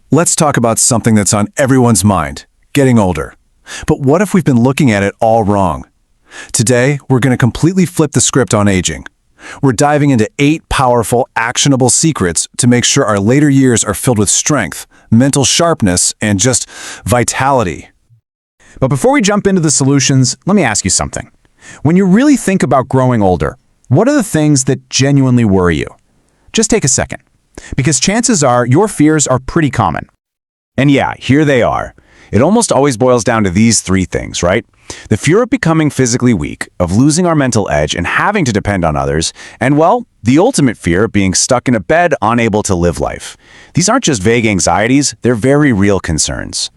Let's talk about something that's on everyone's mind, getting older. But what if we've been looking at it all wrong? Today, we're going to completely flip the script on aging. We're diving into 8 powerful, actionable secrets to make sure our later years are filled with strength, mental sharpness, and just vitality. But before we jump into the solutions, let me ask you something. When you really think about growing older, what are the things that genuinely worry you? Just take a second, because chances are your fears are pretty common. And yeah, here they are. It almost always boils down to these 3 things, right? The fear of becoming physically weak, of losing our mental edge and having to depend on others, and well, the ultimate fear of being stuck in a bed, unable to live life. These aren't just vague anxieties, they're very real concerns.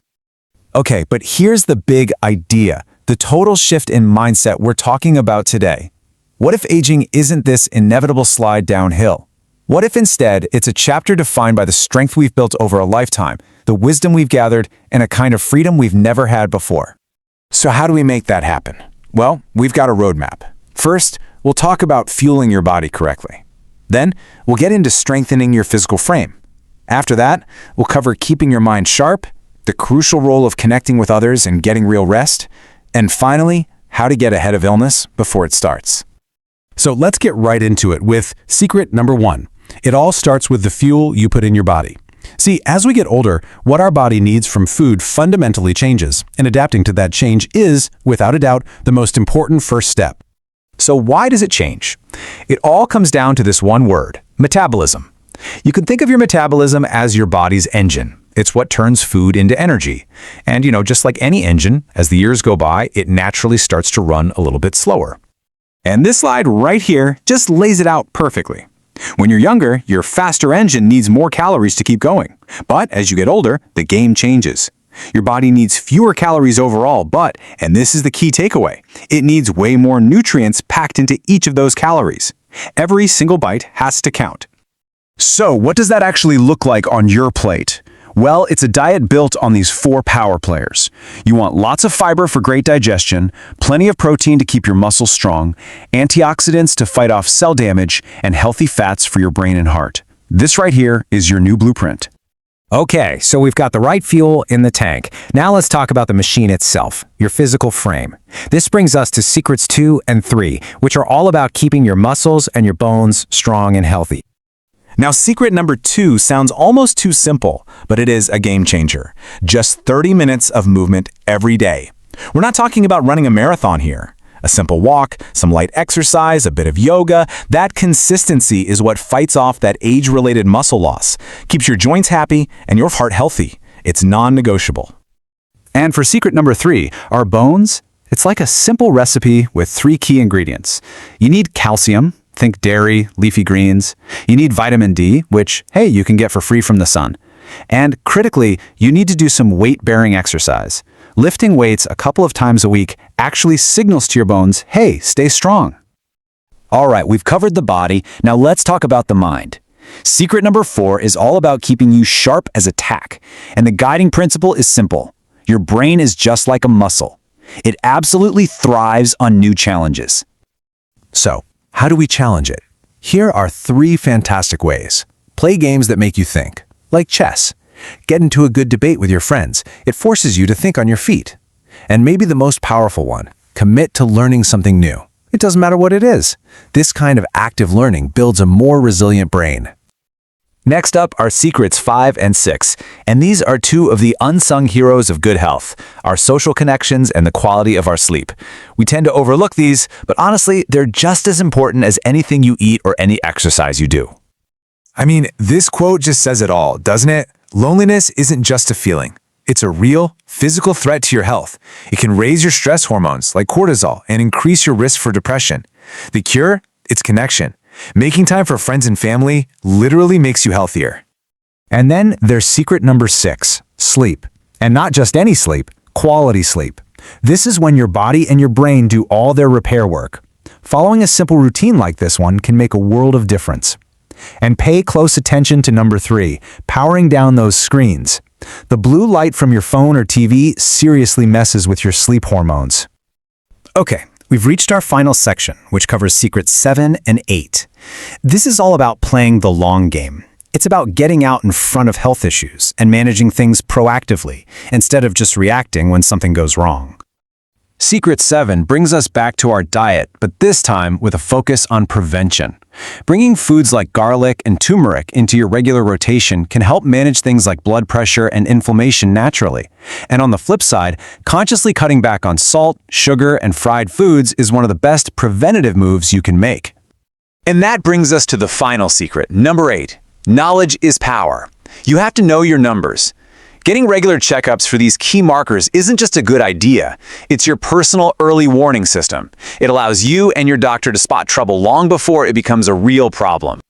Okay, but here's the big idea, the total shift in mindset we're talking about today. What if aging isn't this inevitable slide downhill? What if instead it's a chapter defined by the strength we've built over a lifetime, the wisdom we've gathered, and a kind of freedom we've never had before? So how do we make that happen? Well, we've got a roadmap. First, we'll talk about fueling your body correctly. Then, we'll get into strengthening your physical frame. After that, we'll cover keeping your mind sharp, the crucial role of connecting with others and getting real rest, and finally, how to get ahead of illness before it starts. So let's get right into it with secret number 1. It all starts with the fuel you put in your body. See, as we get older, what our body needs from food fundamentally changes, and adapting to that change is, without a doubt, the most important first step. So why does it change? It all comes down to this one word, metabolism. You can think of your metabolism as your body's engine. It's what turns food into energy. And just like any engine, as the years go by, it naturally starts to run a little bit slower. And this slide right here just lays it out perfectly. When you're younger, your faster engine needs more calories to keep going. But as you get older, the game changes. Your body needs fewer calories overall, but, and this is the key takeaway, it needs way more nutrients packed into each of those calories. Every single bite has to count. So what does that actually look like on your plate? Well, it's a diet built on these 4 power players. You want lots of fiber for great digestion, plenty of protein to keep your muscles strong, antioxidants to fight off cell damage, and healthy fats for your brain and heart. This right here is your new blueprint. Okay, so we've got the right fuel in the tank. Now let's talk about the machine itself, your physical frame. This brings us to secrets 2 and 3, which are all about keeping your muscles and your bones strong and healthy. Now, secret number 2 sounds almost too simple, but it is a game changer. Just 30 minutes of movement every day. We're not talking about running a marathon here. A simple walk, some light exercise, a bit of yoga, that consistency is what fights off that age-related muscle loss, keeps your joints happy and your heart healthy. It's non-negotiable. And for secret number 3, our bones, it's like a simple recipe with 3 key ingredients. You need calcium. Think dairy, leafy greens. You need vitamin D, which, hey, you can get for free from the sun. And critically, you need to do some weight-bearing exercise. Lifting weights a couple of times a week actually signals to your bones, hey, stay strong. All right, we've covered the body. Now let's talk about the mind. Secret number 4 is all about keeping you sharp as a tack. And the guiding principle is simple. Your brain is just like a muscle. It absolutely thrives on new challenges. So, how do we challenge it? Here are 3 fantastic ways. Play games that make you think, like chess. Get into a good debate with your friends. It forces you to think on your feet. And maybe the most powerful one, commit to learning something new. It doesn't matter what it is. This kind of active learning builds a more resilient brain. Next up are secrets 5 and 6, and these are 2 of the unsung heroes of good health, our social connections and the quality of our sleep. We tend to overlook these, but honestly, they're just as important as anything you eat or any exercise you do. I mean, this quote just says it all, doesn't it? Loneliness isn't just a feeling. It's a real, physical threat to your health. It can raise your stress hormones, like cortisol, and increase your risk for depression. The cure? It's connection. Making time for friends and family literally makes you healthier. And then there's secret number 6, sleep. And not just any sleep, quality sleep. This is when your body and your brain do all their repair work. Following a simple routine like this one can make a world of difference. And pay close attention to number 3, powering down those screens. The blue light from your phone or TV seriously messes with your sleep hormones. Okay, we've reached our final section, which covers secrets 7 and 8. This is all about playing the long game. It's about getting out in front of health issues and managing things proactively instead of just reacting when something goes wrong. Secret 7 brings us back to our diet, but this time with a focus on prevention. Bringing foods like garlic and turmeric into your regular rotation can help manage things like blood pressure and inflammation naturally. And on the flip side, consciously cutting back on salt, sugar, and fried foods is one of the best preventative moves you can make. And that brings us to the final secret, number 8. Knowledge is power. You have to know your numbers. Getting regular checkups for these key markers isn't just a good idea. It's your personal early warning system. It allows you and your doctor to spot trouble long before it becomes a real problem.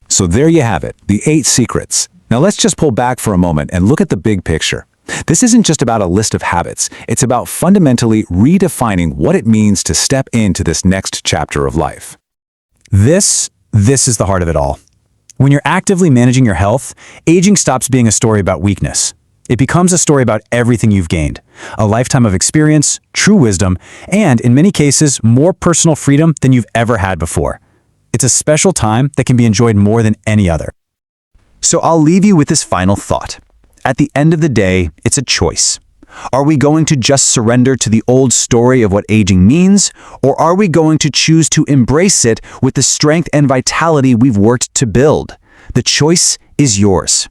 So there you have it, the 8 secrets. Now let's just pull back for a moment and look at the big picture. This isn't just about a list of habits. It's about fundamentally redefining what it means to step into this next chapter of life. This is the heart of it all. When you're actively managing your health, aging stops being a story about weakness. It becomes a story about everything you've gained, a lifetime of experience, true wisdom, and in many cases, more personal freedom than you've ever had before. It's a special time that can be enjoyed more than any other. So I'll leave you with this final thought. At the end of the day, it's a choice. Are we going to just surrender to the old story of what aging means, or are we going to choose to embrace it with the strength and vitality we've worked to build? The choice is yours.